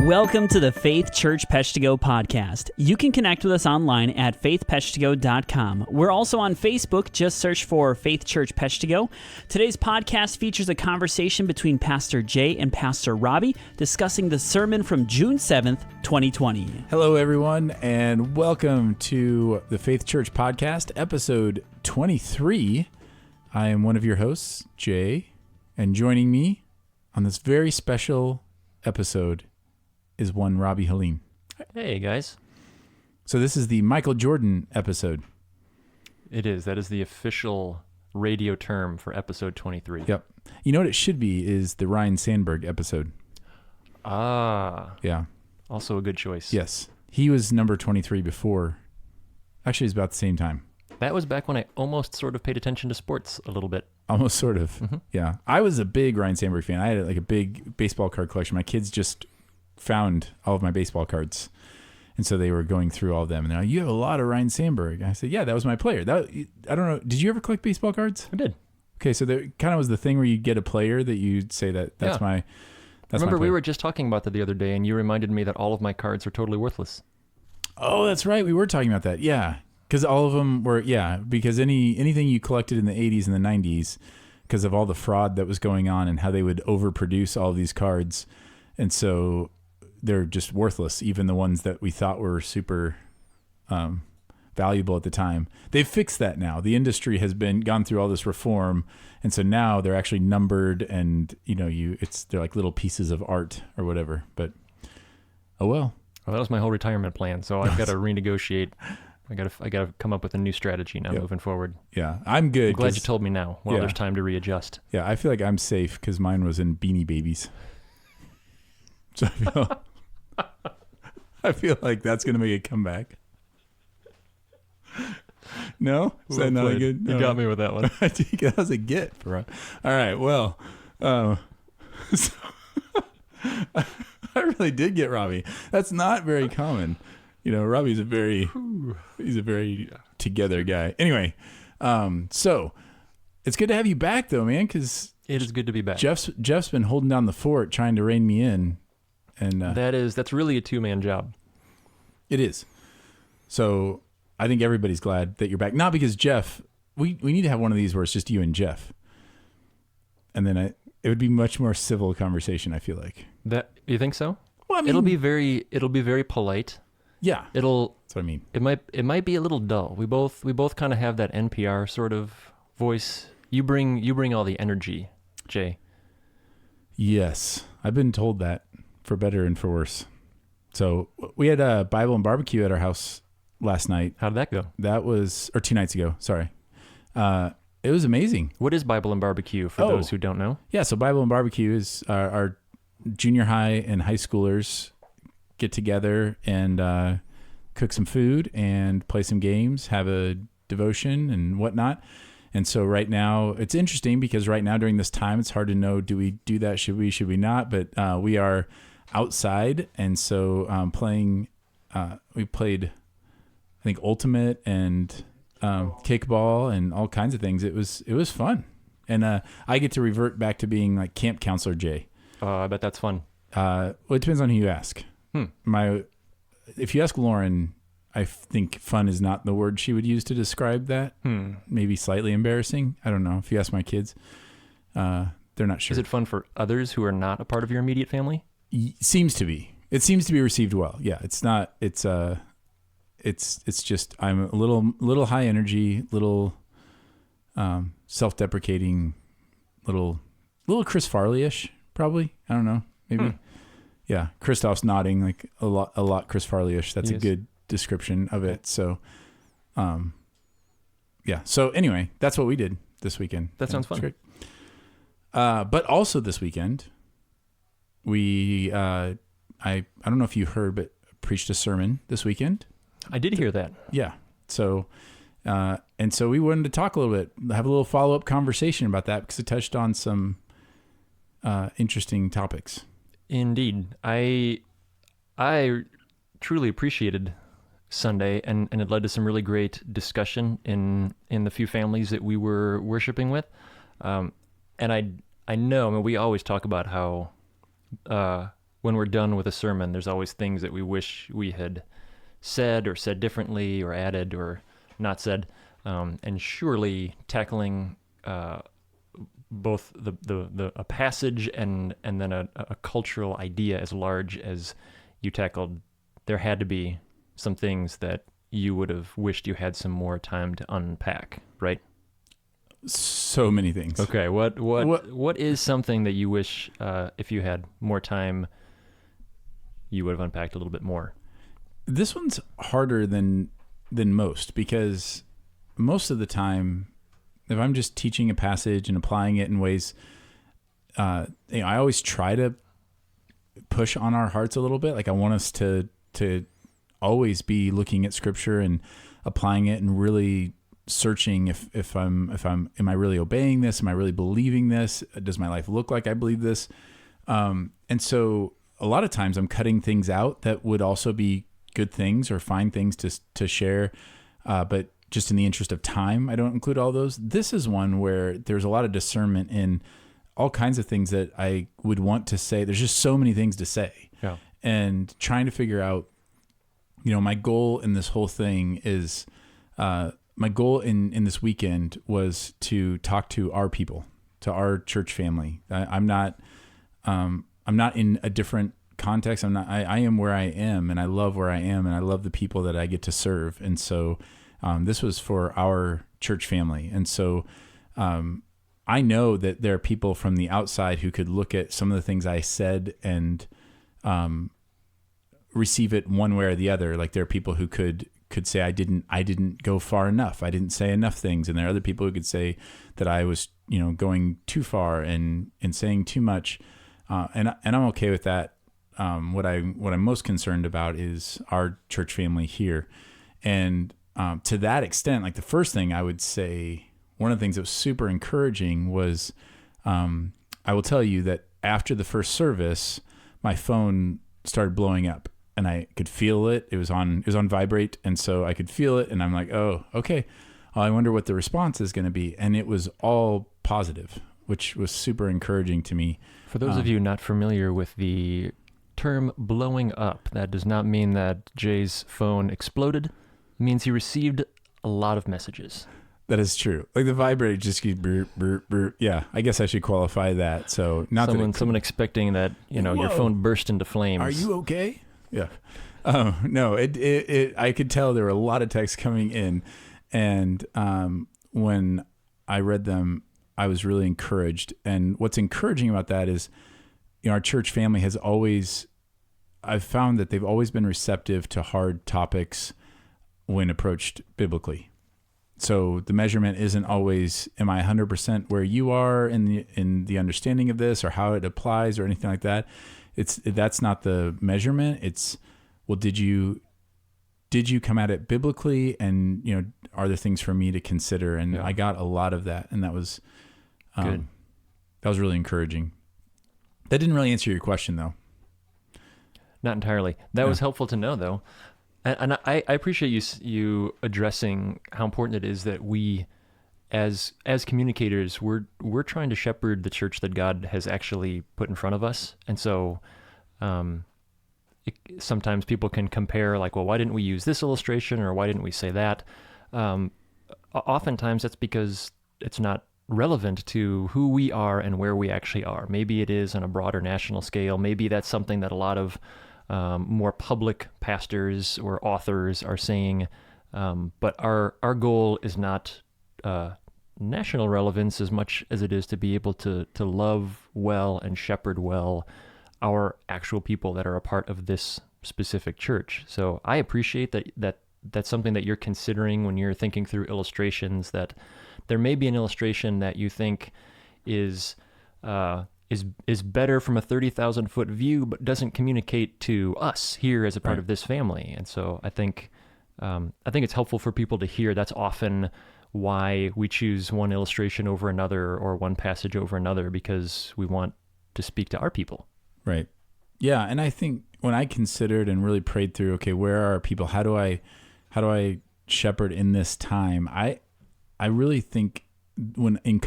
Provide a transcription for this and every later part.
Welcome to the Faith Church Peshtigo podcast. You can connect with us online at faithpeshtigo.com. We're also on Facebook. Just search for Faith Church Peshtigo. Today's podcast features a conversation between Pastor Jay and Pastor Robbie discussing the sermon from June 7th, 2020. Hello, everyone, and welcome to the Faith Church podcast, episode 23. I am one of your hosts, Jay, and joining me on this very special episode is one Robbie Helene. Hey, guys. So this is the Michael Jordan episode. It is. That is the official radio term for episode 23. Yep. You know what it should be is the Ryan Sandberg episode. Ah. Yeah. Also a good choice. Yes. He was number 23 before. Actually, it's about the same time. That was back when I almost sort of paid attention to sports a little bit. Almost sort of. Mm-hmm. Yeah. I was a big Ryan Sandberg fan. I had like a big baseball card collection. My kids just found all of my baseball cards, and so they were going through all of them, and they're like, you have a lot of Ryan Sandberg. And I said, yeah, that was my player. I don't know, did you ever collect baseball cards? I did. Okay, so there kind of was the thing where you get a player that you'd say that's Yeah. my Remember, my we player. were just talking about that the other day, and you reminded me that all of my cards are totally worthless. Oh, that's right, we were talking about that. Yeah, because all of them were, because anything you collected in the 80s and the 90s, because of all the fraud that was going on and how they would overproduce all of these cards, and so they're just worthless, even the ones that we thought were super valuable at the time. They've fixed that now. The industry has gone through all this reform, and so now they're actually numbered, and they're like little pieces of art or whatever. But oh well. Well, that was my whole retirement plan, so I've got to renegotiate. I got to come up with a new strategy now moving forward. Yeah, I'm good. I'm glad you told me now. Well, Yeah. there's time to readjust. Yeah, I feel like I'm safe because mine was in Beanie Babies. So I feel like that's going to make a comeback. No? Is that not a good? You got me with that one. I think that was a get. All right, well, so I really did get Robbie. That's not very common. Robbie's he's a very together guy. Anyway, so it's good to have you back though, man, because It is good to be back. Jeff's been holding down the fort trying to rein me in. And That's really a two-man job. it is. So I think everybody's glad that you're back. Not because Jeff, we need to have one of these where it's just you and Jeff. And then it would be much more civil conversation, I feel like. That you think so? Well, I mean, It'll be very polite. yeah. That's what I mean. It might be a little dull. We both kind of have that NPR sort of voice. You bring all the energy, Jay. Yes. I've been told that, for better and for worse. So we had a Bible and barbecue at our house last night. How did that go? That was, or 2 nights ago, sorry. It was amazing. What is Bible and barbecue for those who don't know? Yeah, so Bible and barbecue is our junior high and high schoolers get together and cook some food and play some games, have a devotion and whatnot. And so right now, it's interesting because right now during this time, it's hard to know, do we do that? Should we not? But we are outside. And so we played, I think, Ultimate and kickball and all kinds of things. It was fun. And I get to revert back to being like camp counselor Jay. I bet that's fun. Well, it depends on who you ask. If you ask Lauren, I think fun is not the word she would use to describe that. Maybe slightly embarrassing. I don't know. If you ask my kids, they're not sure. Is it fun for others who are not a part of your immediate family? Seems to be. It seems to be received well. Yeah, it's not. It's just I'm a little high energy, little self-deprecating, little Chris Farley-ish, probably. I don't know. Maybe. Yeah, Christoph's nodding like a lot Chris Farley-ish. That's a good description of it. So, yeah. So anyway, that's what we did this weekend. That sounds fun. Great. But also this weekend, we I don't know if you heard, but preached a sermon this weekend. I did hear that. Yeah. So, and so we wanted to talk a little bit, have a little follow-up conversation about that because it touched on some interesting topics. Indeed. I truly appreciated Sunday, and it led to some really great discussion in the few families that we were worshiping with. And I know, I mean, we always talk about how when we're done with a sermon, there's always things that we wish we had said or said differently or added or not said. And surely tackling both a passage and then a cultural idea as large as you tackled, there had to be some things that you would have wished you had some more time to unpack, right? So many things. Okay, what is something that you wish, if you had more time, you would have unpacked a little bit more? This one's harder than most, because most of the time, if I'm just teaching a passage and applying it in ways, I always try to push on our hearts a little bit. Like I want us to always be looking at Scripture and applying it and really searching if am I really obeying this? Am I really believing this? Does my life look like I believe this? And so a lot of times I'm cutting things out that would also be good things or fine things to share. But just in the interest of time, I don't include all those. This is one where there's a lot of discernment in all kinds of things that I would want to say. There's just so many things to say. Yeah. And trying to figure out, my goal in this whole thing is, my goal in this weekend was to talk to our people, to our church family. I'm not in a different context. I am where I am, and I love where I am, and I love the people that I get to serve. And so, this was for our church family. And so, I know that there are people from the outside who could look at some of the things I said and, receive it one way or the other. Like there are people who could say I didn't go far enough. I didn't say enough things. And there are other people who could say that I was, going too far and saying too much. And I'm okay with that. What I'm most concerned about is our church family here. And, to that extent, like the first thing I would say, one of the things that was super encouraging was, I will tell you that after the first service, my phone started blowing up. And I could feel it. It was on vibrate. And so I could feel it. And I'm like, oh, okay. Well, I wonder what the response is going to be. And it was all positive, which was super encouraging to me. For those of you not familiar with the term blowing up, that does not mean that Jay's phone exploded. It means he received a lot of messages. That is true. Like the vibrate just keeps burp, burp, burp. Yeah, I guess I should qualify that. So not someone expecting that, your phone burst into flames. Are you okay? Yeah. No, I could tell there were a lot of texts coming in. And when I read them, I was really encouraged. And what's encouraging about that is, our church family I've found that they've always been receptive to hard topics when approached biblically. So the measurement isn't always, am I 100% where you are in the understanding of this or how it applies or anything like that. That's not the measurement. It's, well, did you come at it biblically, and are there things for me to consider? And I got a lot of that, and that was good. That was really encouraging. That didn't really answer your question, though. Not entirely. That was helpful to know, though, and I appreciate you addressing how important it is that we, as communicators, we're trying to shepherd the church that God has actually put in front of us. And so sometimes people can compare, like, well, why didn't we use this illustration, or why didn't we say that? Oftentimes that's because it's not relevant to who we are and where we actually are. Maybe it is on a broader national scale. Maybe that's something that a lot of more public pastors or authors are saying. But our goal is not national relevance as much as it is to be able to love well and shepherd well our actual people that are a part of this specific church. So I appreciate that's something that you're considering when you're thinking through illustrations, that there may be an illustration that you think is better from a 30,000 foot view, but doesn't communicate to us here as a part of this family. And so I think it's helpful for people to hear. That's often why we choose one illustration over another or one passage over another, because we want to speak to our people. Right. Yeah. And I think when I considered and really prayed through, okay, where are our people? How do I shepherd in this time? I really think when in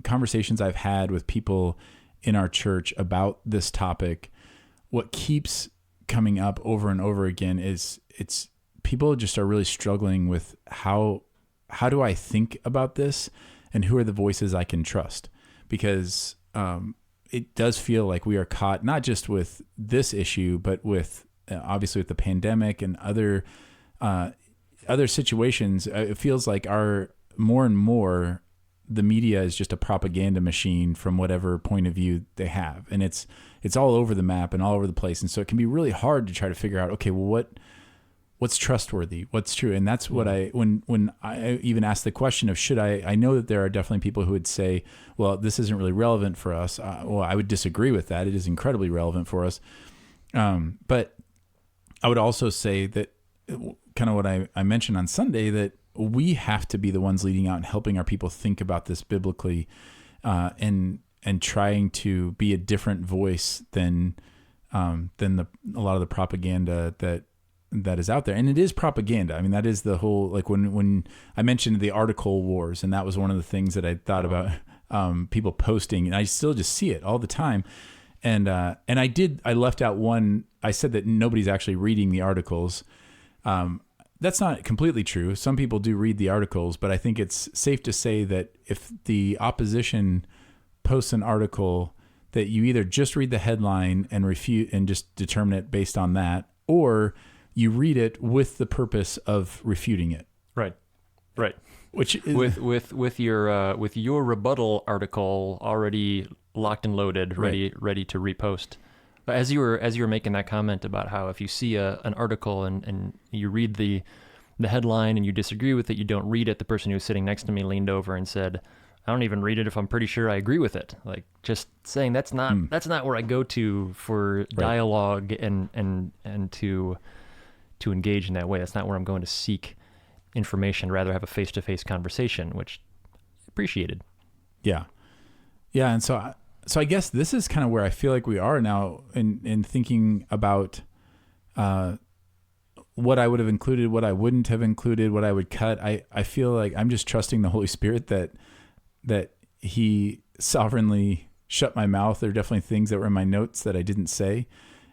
conversations I've had with people in our church about this topic, what keeps coming up over and over again is people just are really struggling with how do I think about this, and who are the voices I can trust? Because it does feel like we are caught not just with this issue, but with obviously with the pandemic and other situations. It feels like more and more the media is just a propaganda machine from whatever point of view they have, and it's all over the map and all over the place, and so it can be really hard to try to figure out, okay, well, what's trustworthy, what's true. And that's what when I even asked the question of should I know that there are definitely people who would say, well, this isn't really relevant for us. Well, I would disagree with that. It is incredibly relevant for us. But I would also say that kind of what I mentioned on Sunday, that we have to be the ones leading out and helping our people think about this biblically, and trying to be a different voice than a lot of the propaganda that is out there. And it is propaganda. I mean, that is the whole, like when I mentioned the article wars, and that was one of the things that I thought about, people posting, and I still just see it all the time. And I left out one, I said that nobody's actually reading the articles. That's not completely true. Some people do read the articles, but I think it's safe to say that if the opposition posts an article, that you either just read the headline and refute and just determine it based on that, or you read it with the purpose of refuting it. Right. Which is, with your rebuttal article already locked and loaded, ready to repost. As you were making that comment about how if you see an article and you read the headline and you disagree with it, you don't read it. The person who was sitting next to me leaned over and said, "I don't even read it if I'm pretty sure I agree with it." Like, just saying that's not where I go to for dialogue and to engage in that way. That's not where I'm going to seek information. Rather have a face-to-face conversation, which appreciated. Yeah. And so I guess this is kind of where I feel like we are now in thinking about what I would have included, what I wouldn't have included, what I would cut. I feel like I'm just trusting the Holy Spirit that He sovereignly shut my mouth. There are definitely things that were in my notes that I didn't say,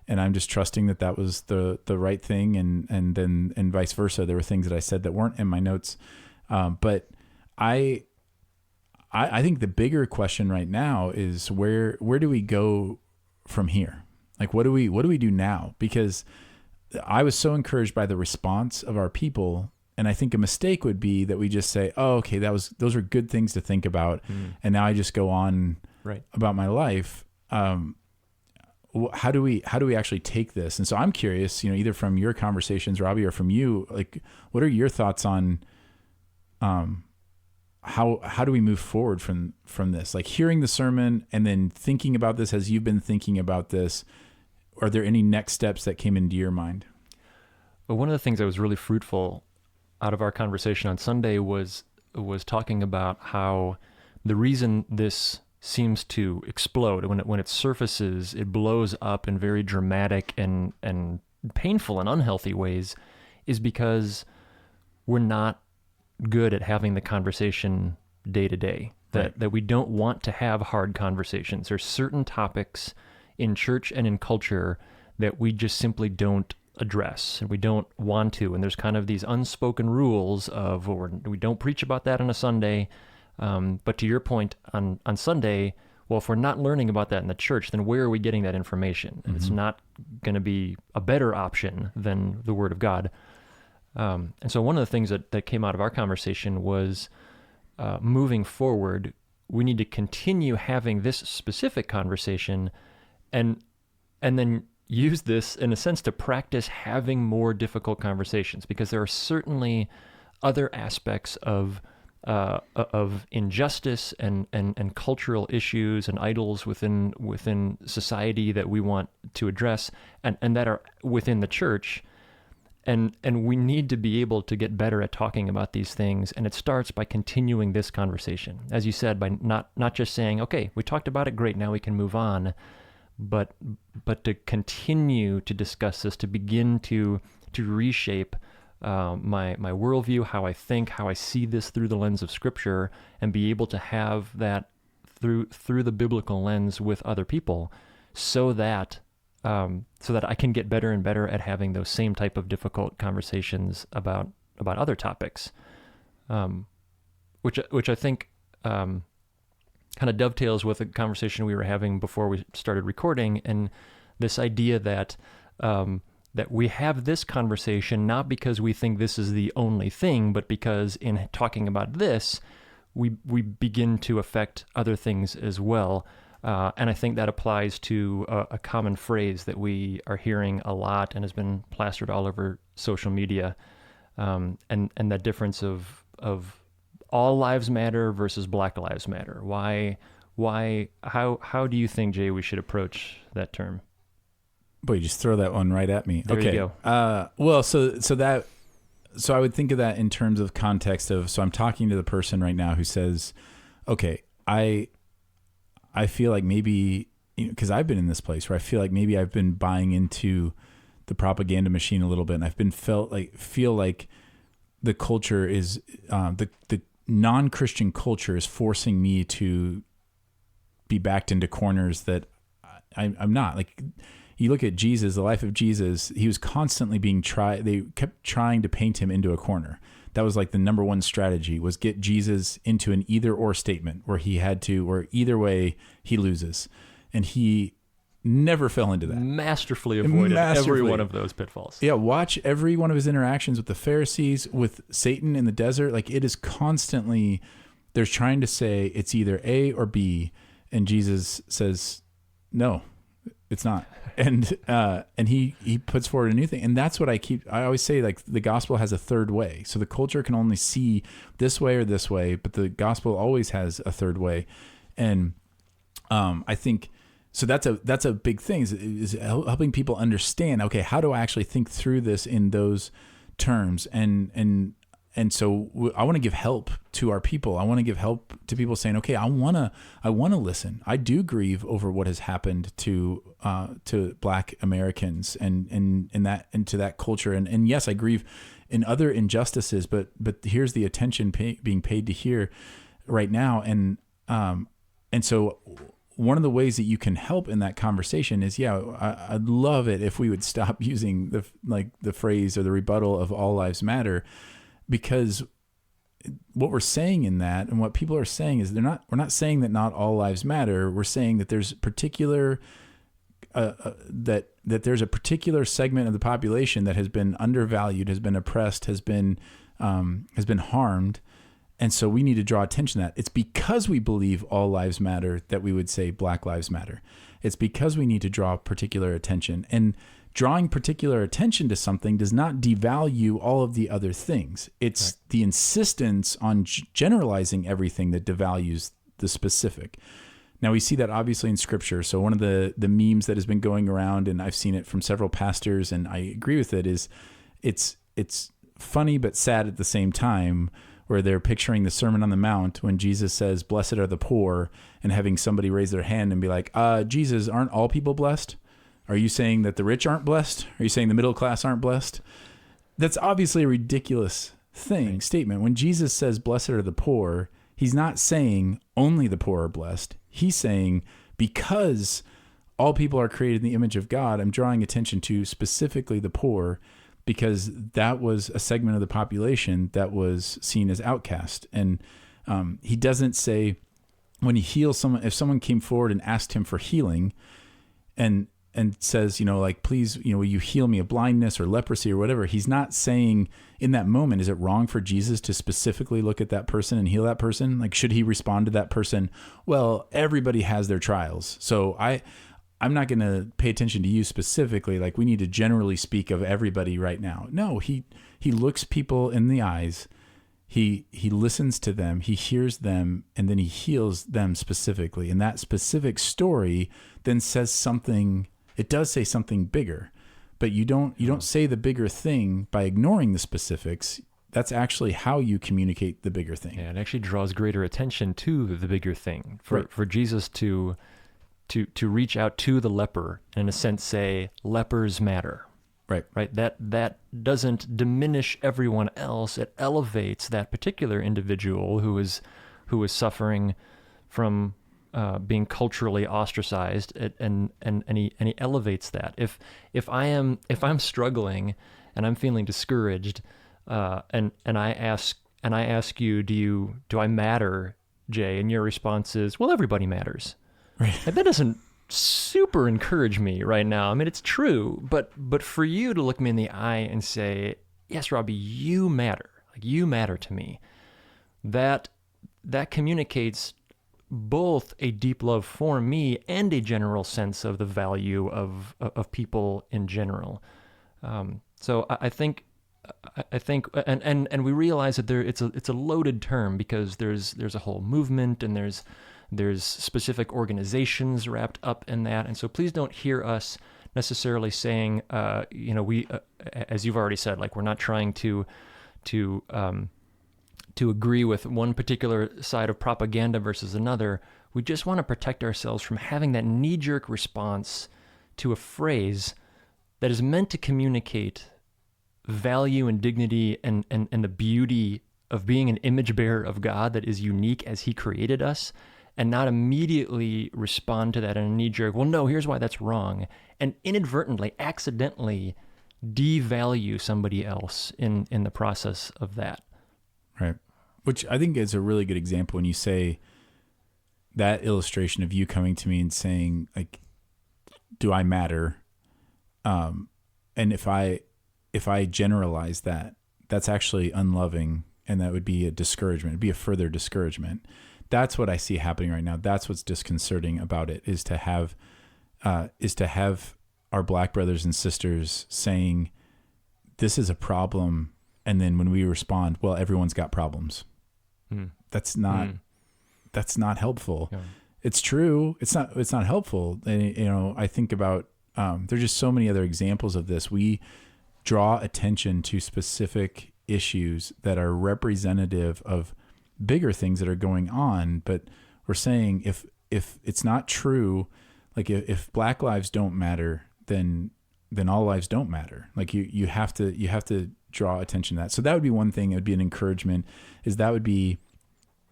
and I'm just trusting that was the right thing, and then vice versa. There were things that I said that weren't in my notes, but I think the bigger question right now is where do we go from here? Like, what do we do now? Because I was so encouraged by the response of our people, and I think a mistake would be that we just say, "Oh, okay, those are good things to think about," and now I just go on about my life. How do we actually take this? And so I'm curious, either from your conversations, Robbie, or from you, like, what are your thoughts on how do we move forward from this? Like, hearing the sermon and then thinking about this as you've been thinking about this, are there any next steps that came into your mind? Well, one of the things that was really fruitful out of our conversation on Sunday was talking about how the reason this seems to explode, when it surfaces, it blows up in very dramatic and painful and unhealthy ways, is because we're not good at having the conversation day to day, that we don't want to have hard conversations. There's certain topics in church and in culture that we just simply don't address, and we don't want to. And there's kind of these unspoken rules of, we don't preach about that on a Sunday. But to your point on Sunday, well, if we're not learning about that in the church, then where are we getting that information? And it's not going to be a better option than the Word of God. And so one of the things that came out of our conversation was moving forward, we need to continue having this specific conversation and then use this, in a sense, to practice having more difficult conversations, because there are certainly other aspects of injustice and cultural issues and idols within society that we want to address and that are within the church. And we need to be able to get better at talking about these things. And it starts by continuing this conversation. As you said, by not just saying, okay, we talked about it, great, now we can move on, but to continue to discuss this, to begin to reshape my worldview, how I think, how I see this through the lens of Scripture, and be able to have that through the biblical lens with other people, so that so that I can get better and better at having those same type of difficult conversations about other topics, which I think kind of dovetails with a conversation we were having before we started recording, and this idea that that we have this conversation not because we think this is the only thing, but because in talking about this, we begin to affect other things as well. And I think that applies to a common phrase that we are hearing a lot and has been plastered all over social media, and that difference of all lives matter versus Black Lives Matter. How do you think, Jay, we should approach that term? Boy, you just throw that one right at me. There okay. You go. Well, so I would think of that in terms of context of, so I'm talking to the person right now who says, okay, I feel like maybe, because I've been in this place where I feel like maybe I've been buying into the propaganda machine a little bit, and I've been feel like the culture is the non-Christian culture is forcing me to be backed into corners that I'm not. Like, you look at Jesus, the life of Jesus, he was constantly being they kept trying to paint him into a corner. That was like the number one strategy, was get Jesus into an either or statement where he had to, or either way he loses. And he never fell into that. Masterfully avoided every one of those pitfalls. Yeah, watch every one of his interactions with the Pharisees, with Satan in the desert. Like, it is constantly, there's trying to say it's either A or B, and Jesus says, no, it's not. And he puts forward a new thing. And that's what I always say, like, the gospel has a third way. So the culture can only see this way or this way, but the gospel always has a third way. And I think, so that's a big thing, is helping people understand, okay, how do I actually think through this in those terms? And so I want to give help to our people. I want to give help to people saying, okay, I want to listen. I do grieve over what has happened to Black Americans and to that culture. And yes, I grieve in other injustices, but here's the attention being paid to here right now. And so one of the ways that you can help in that conversation is, I'd love it if we would stop using the phrase or the rebuttal of all lives matter, because what we're saying in that, and what people are saying, is we're not saying that not all lives matter. We're saying that there's particular that there's a particular segment of the population that has been undervalued, has been oppressed, has been harmed. And so we need to draw attention to that. It's because we believe all lives matter that we would say Black Lives Matter. It's because we need to draw particular attention. And drawing particular attention to something does not devalue all of the other things. It's the insistence on generalizing everything that devalues the specific. Now, we see that obviously in Scripture. So one of the memes that has been going around, and I've seen it from several pastors, and I agree with it, is it's funny but sad at the same time, where they're picturing the Sermon on the Mount when Jesus says, "Blessed are the poor," and having somebody raise their hand and be like, Jesus, aren't all people blessed? Are you saying that the rich aren't blessed? Are you saying the middle class aren't blessed? That's obviously a ridiculous statement. When Jesus says, "Blessed are the poor," he's not saying only the poor are blessed. He's saying, because all people are created in the image of God, I'm drawing attention to specifically the poor, because that was a segment of the population that was seen as outcast. And he doesn't say, when he heals someone, if someone came forward and asked him for healing and says, please, will you heal me of blindness or leprosy or whatever, he's not saying in that moment, is it wrong for Jesus to specifically look at that person and heal that person? Like, should he respond to that person? Well, everybody has their trials, so I'm not going to pay attention to you specifically. Like, we need to generally speak of everybody right now. No, he looks people in the eyes. He listens to them. He hears them, and then he heals them specifically. And that specific story then says something. It does say something bigger, but you don't say the bigger thing by ignoring the specifics. That's actually how you communicate the bigger thing. Yeah, it actually draws greater attention to the bigger thing. For Jesus to reach out to the leper and in a sense say, lepers matter. Right. That doesn't diminish everyone else. It elevates that particular individual who is suffering from being culturally ostracized, and he elevates that. If I'm struggling and I'm feeling discouraged, and I ask you, do I matter, Jay? And your response is, well, everybody matters. Right. And that doesn't super encourage me right now. I mean, it's true, but for you to look me in the eye and say, yes, Robbie, you matter. Like, you matter to me. That communicates both a deep love for me and a general sense of the value of people in general. So I think, and we realize that it's a loaded term, because there's a whole movement, and there's specific organizations wrapped up in that. And so please don't hear us necessarily saying, we, as you've already said, like, we're not trying to agree with one particular side of propaganda versus another. We just want to protect ourselves from having that knee-jerk response to a phrase that is meant to communicate value and dignity and the beauty of being an image bearer of God that is unique as He created us, and not immediately respond to that in a knee-jerk, well, no, here's why that's wrong, and inadvertently, accidentally devalue somebody else in the process of that. Right. Which I think is a really good example when you say that illustration of you coming to me and saying, like, do I matter? And if I generalize that, that's actually unloving, and that would be a discouragement. It'd be a further discouragement. That's what I see happening right now. That's what's disconcerting about it, is to have our Black brothers and sisters saying, this is a problem. And then when we respond, well, everyone's got problems. That's not helpful. Yeah. It's true. It's not helpful. And, I think about, there's just so many other examples of this. We draw attention to specific issues that are representative of bigger things that are going on. But we're saying, if it's not true, like, if Black lives don't matter, then all lives don't matter. Like, you have to draw attention to that. So that would be one thing. It would be an encouragement, is that would be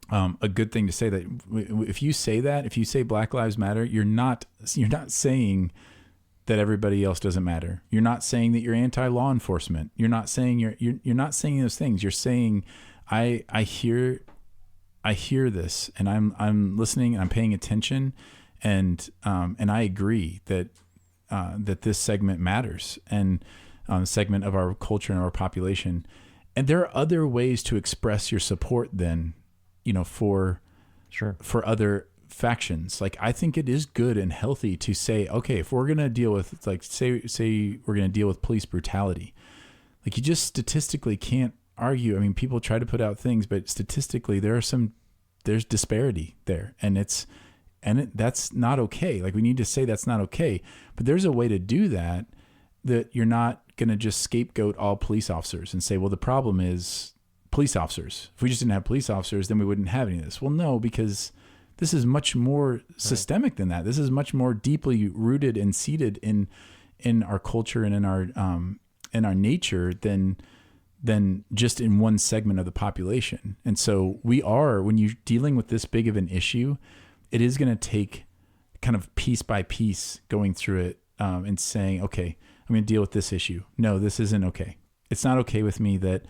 a good thing to say, that if you say Black lives matter, you're not saying that everybody else doesn't matter. You're not saying that you're anti-law enforcement. You're not saying you're not saying those things. You're saying, I hear this, and I'm listening, and I'm paying attention, and I agree that this segment matters, and segment of our culture and our population. And there are other ways to express your support then, for other factions. Like, I think it is good and healthy to say, okay, if we're going to deal with, like, say we're going to deal with police brutality, like, you just statistically can't argue. I mean, people try to put out things, but statistically there's disparity there, and that's not okay. Like, we need to say that's not okay, but there's a way to do that you're not going to just scapegoat all police officers and say, well, the problem is police officers. If we just didn't have police officers, then we wouldn't have any of this. Well, no, because this is much more systemic than that. This is much more deeply rooted and seated in our culture and in our nature than just in one segment of the population. And so when you're dealing with this big of an issue, it is going to take kind of piece by piece going through it, and saying, okay, I'm going to deal with this issue. No, this isn't okay. It's not okay with me that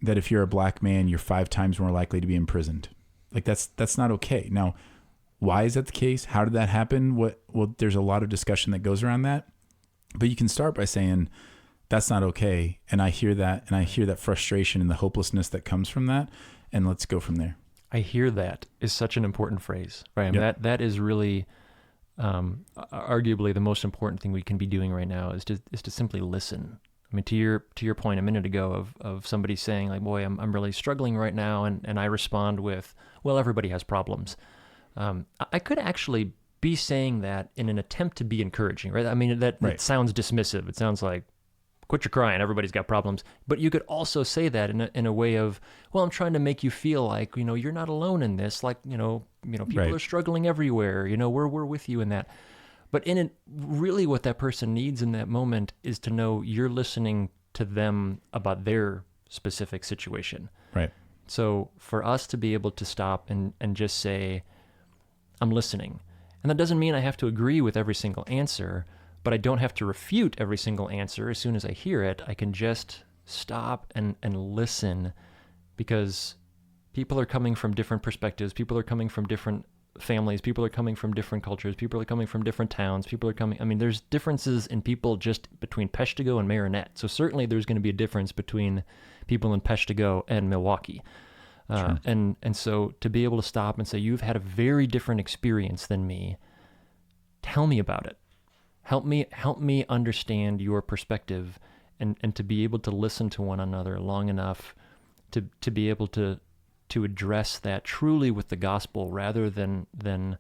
if you're a Black man, you're 5 times more likely to be imprisoned. Like, that's not okay. Now, why is that the case? How did that happen? Well, there's a lot of discussion that goes around that, but you can start by saying, that's not okay. And I hear that, and I hear that frustration and the hopelessness that comes from that. And let's go from there. I hear that is such an important phrase, right? I mean, Yep. that is really, arguably the most important thing we can be doing right now is to simply listen. I mean, to your point a minute ago of somebody saying, like, boy, I'm really struggling right now. And I respond with, well, everybody has problems. I could actually be saying that in an attempt to be encouraging, right? I mean, that sounds dismissive. It sounds like, quit your crying, everybody's got problems. But you could also say that in a way of, well, I'm trying to make you feel like, you're not alone in this. Like, people Right. are struggling everywhere. We're with you in that. But really what that person needs in that moment is to know you're listening to them about their specific situation. Right. So for us to be able to stop and just say, I'm listening. And that doesn't mean I have to agree with every single answer, but I don't have to refute every single answer. As soon as I hear it, I can just stop and listen, because people are coming from different perspectives. People are coming from different families. People are coming from different cultures. People are coming from different towns. There's differences in people just between Peshtigo and Marinette. So certainly there's going to be a difference between people in Peshtigo and Milwaukee. Sure. And so to be able to stop and say, you've had a very different experience than me, tell me about it. Help me understand your perspective, and to be able to listen to one another long enough to be able to address that truly with the gospel, rather than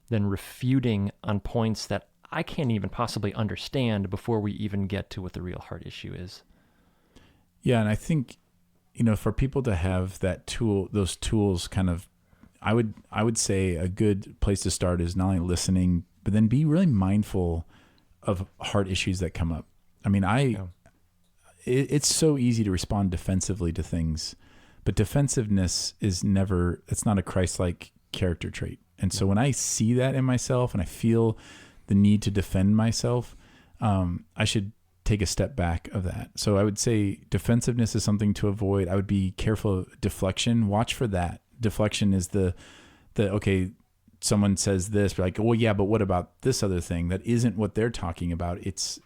refuting on points that I can't even possibly understand before we even get to what the real heart issue is. Yeah, and I think, for people to have that tool, those tools kind of, I would say a good place to start is not only listening, but then be really mindful of heart issues that come up. It's so easy to respond defensively to things, but defensiveness it's not a Christ-like character trait. And so when I see that in myself and I feel the need to defend myself, I should take a step back of that. So I would say defensiveness is something to avoid. I would be careful of deflection. Watch for that. Deflection is the okay, someone says this, but like, well, yeah, but what about this other thing? That isn't what they're talking about. It's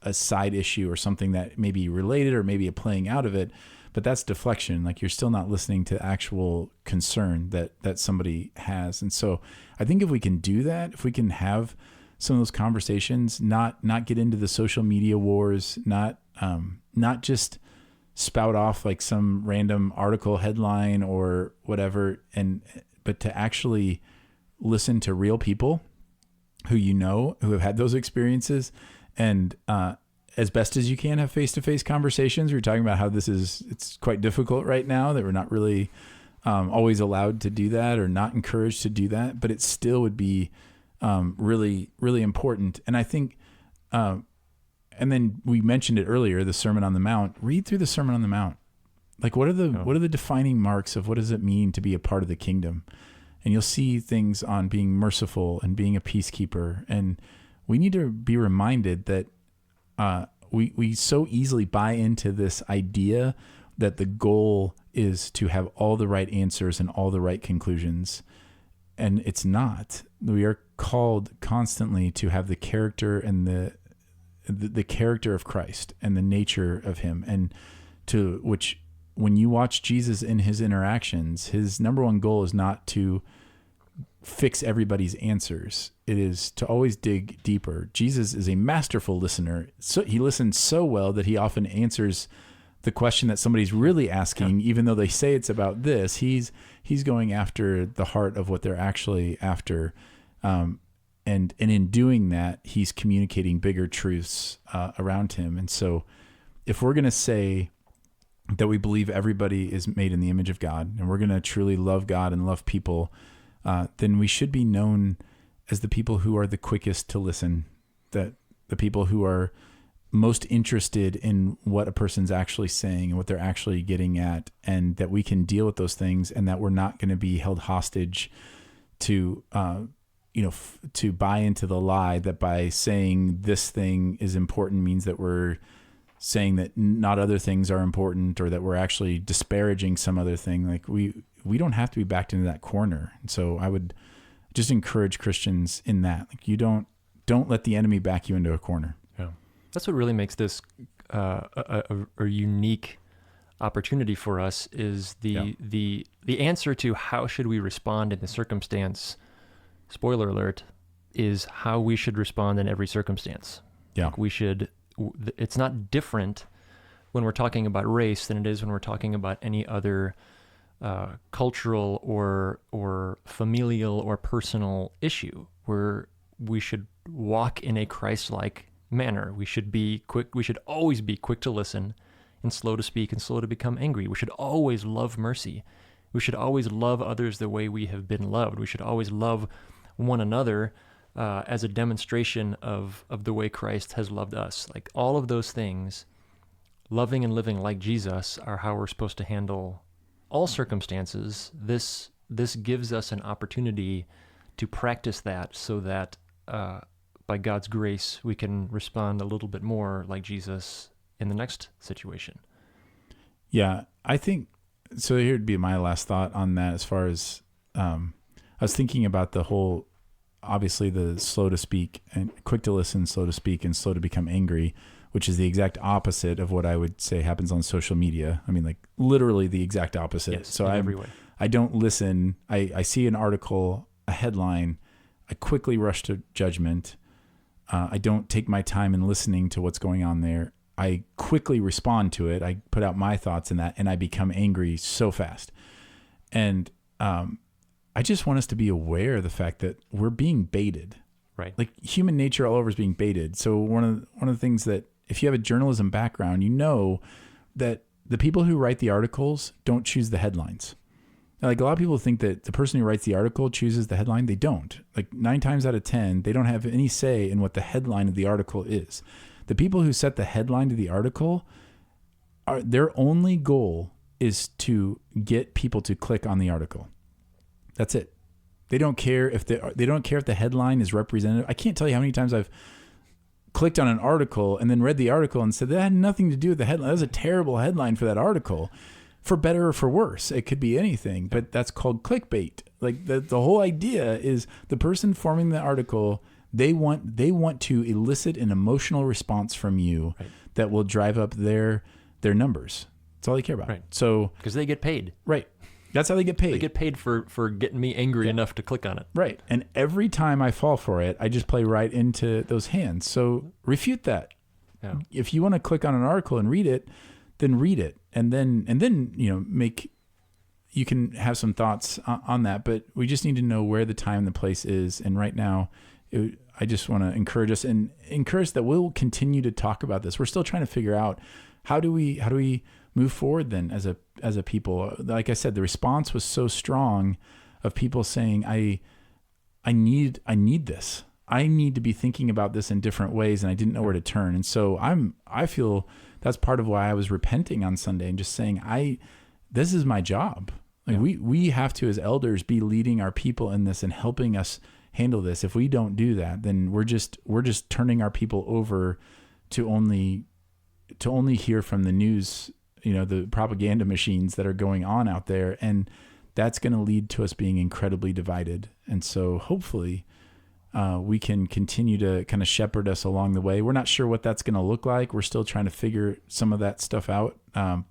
a side issue or something that may be related or maybe a playing out of it, but that's deflection. Like, you're still not listening to actual concern that somebody has. And so I think if we can do that, if we can have some of those conversations, not get into the social media wars, not just spout off like some random article headline or whatever, but to actually listen to real people who who have had those experiences, and as best as you can have face-to-face conversations. We're talking about how it's quite difficult right now, that we're not really always allowed to do that or not encouraged to do that, but it still would be really, really important. And I think, and then we mentioned it earlier, the Sermon on the Mount. Read through the Sermon on the Mount. Like, what are the defining marks of what does it mean to be a part of the kingdom? And you'll see things on being merciful and being a peacekeeper. And we need to be reminded that we so easily buy into this idea that the goal is to have all the right answers and all the right conclusions. And it's not. We are called constantly to have the character and the character of Christ and the nature of him, and to which, when you watch Jesus in his interactions, his number one goal is not to fix everybody's answers. It is to always dig deeper. Jesus is a masterful listener. So he listens so well that he often answers the question that somebody's really asking, even though they say it's about this. He's going after the heart of what they're actually after. And in doing that, he's communicating bigger truths around him. And so if we're going to say that we believe everybody is made in the image of God, and we're going to truly love God and love people, then we should be known as the people who are the quickest to listen, that the people who are most interested in what a person's actually saying and what they're actually getting at, and that we can deal with those things, and that we're not going to be held hostage to, to buy into the lie that by saying this thing is important means that we're saying that not other things are important, or that we're actually disparaging some other thing. Like, we don't have to be backed into that corner. And so I would just encourage Christians in that. Like, you don't let the enemy back you into a corner. Yeah. That's what really makes this a unique opportunity for us, is the answer to how should we respond in the circumstance. Spoiler alert, is how we should respond in every circumstance. Yeah. Like, it's not different when we're talking about race than it is when we're talking about any other cultural or familial or personal issue, where we should walk in a Christ-like manner. We should be quick. We should always be quick to listen and slow to speak and slow to become angry. We should always love mercy. We should always love others the way we have been loved. We should always love one another as a demonstration of the way Christ has loved us. Like, all of those things, loving and living like Jesus, are how we're supposed to handle all circumstances. This gives us an opportunity to practice that so that by God's grace, we can respond a little bit more like Jesus in the next situation. Yeah, I think, so here'd be my last thought on that as far as, I was thinking about the whole, obviously the slow to speak and quick to listen, slow to speak, and slow to become angry, which is the exact opposite of what I would say happens on social media. I mean, like literally the exact opposite. Yes, so in every way. I don't listen. I see an article, a headline, I quickly rush to judgment. I don't take my time in listening to what's going on there. I quickly respond to it. I put out my thoughts in that, and I become angry so fast. And I just want us to be aware of the fact that we're being baited. Right. Like human nature all over is being baited. So one of the things that, if you have a journalism background, you know that the people who write the articles don't choose the headlines. Like a lot of people think that the person who writes the article chooses the headline. They don't. Like 9 times out of 10, they don't have any say in what the headline of the article is. The people who set the headline to the article, their only goal is to get people to click on the article. That's it. They don't care if the headline is representative. I can't tell you how many times I've clicked on an article and then read the article and said that had nothing to do with the headline. That was a terrible headline for that article. For better or for worse, it could be anything, but that's called clickbait. Like the whole idea is the person forming the article, they want to elicit an emotional response from you that will drive up their numbers. That's all they care about. Right. So because they get paid. Right. That's how they get paid. They get paid for getting me angry enough to click on it. Right. And every time I fall for it, I just play right into those hands. So refute that. Yeah. If you want to click on an article and read it, then read it. And then, you can have some thoughts on that, but we just need to know where the time and the place is. And right now, I just want to encourage us and encourage that we'll continue to talk about this. We're still trying to figure out how do we move forward then as a people. Like I said, the response was so strong of people saying, I need this. I need to be thinking about this in different ways, and I didn't know where to turn. And so I feel that's part of why I was repenting on Sunday and just saying, this is my job. Like we have to, as elders, be leading our people in this and helping us handle this. If we don't do that, then we're just turning our people over to only hear from the news, the propaganda machines that are going on out there. And that's going to lead to us being incredibly divided. And so hopefully we can continue to kind of shepherd us along the way. We're not sure what that's going to look like. We're still trying to figure some of that stuff out.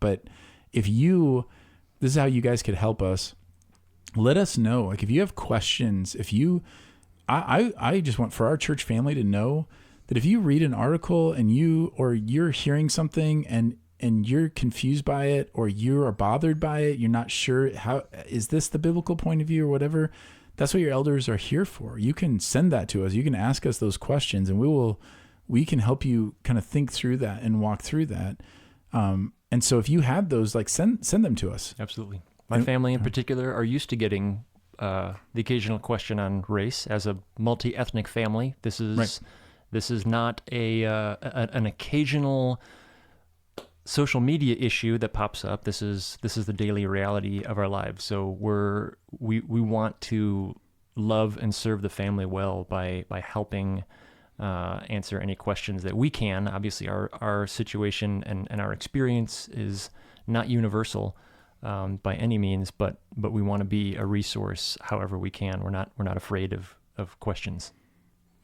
But this is how you guys could help us. Let us know. Like if you have questions, I just want for our church family to know that if you read an article and you're hearing something and you're confused by it, or you are bothered by it, you're not sure how, is this the biblical point of view or whatever, that's what your elders are here for. You can send that to us. You can ask us those questions, and we can help you kind of think through that and walk through that. And so if you have those, like send them to us. Absolutely. My family in particular are used to getting the occasional question on race. As a multi-ethnic family, this is not an occasional social media issue that pops up. This is the daily reality of our lives. So we want to love and serve the family well by helping answer any questions that we can. Obviously, our situation and our experience is not universal by any means, but we want to be a resource however we can. We're not afraid of questions.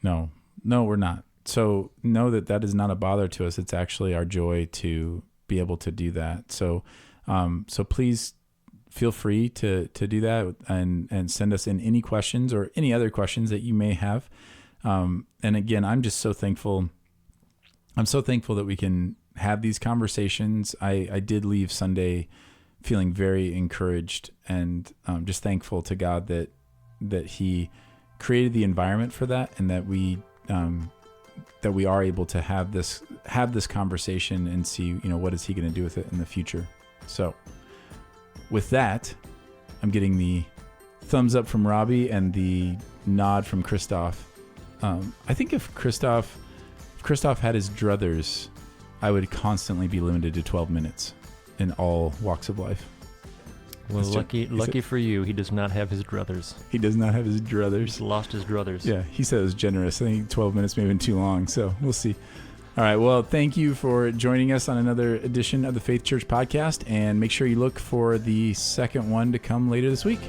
No, we're not. So know that is not a bother to us. It's actually our joy to be able to do that. So please feel free to do that and send us in any questions or any other questions that you may have. And again, I'm just so thankful. I'm so thankful that we can have these conversations. I did leave Sunday feeling very encouraged and just thankful to God that He created the environment for that, and that we are able to have this conversation and see, what is He going to do with it in the future. So with that, I'm getting the thumbs up from Robbie and the nod from Christoph. I think if Christoph had his druthers, I would constantly be limited to 12 minutes in all walks of life. Well, lucky for you, he does not have his druthers. He does not have his He's druthers. lost his druthers. Yeah, he said it was generous. I think 12 minutes may have been too long, so we'll see. All right, well, thank you for joining us on another edition of the Faith Church Podcast, and make sure you look for the second one to come later this week.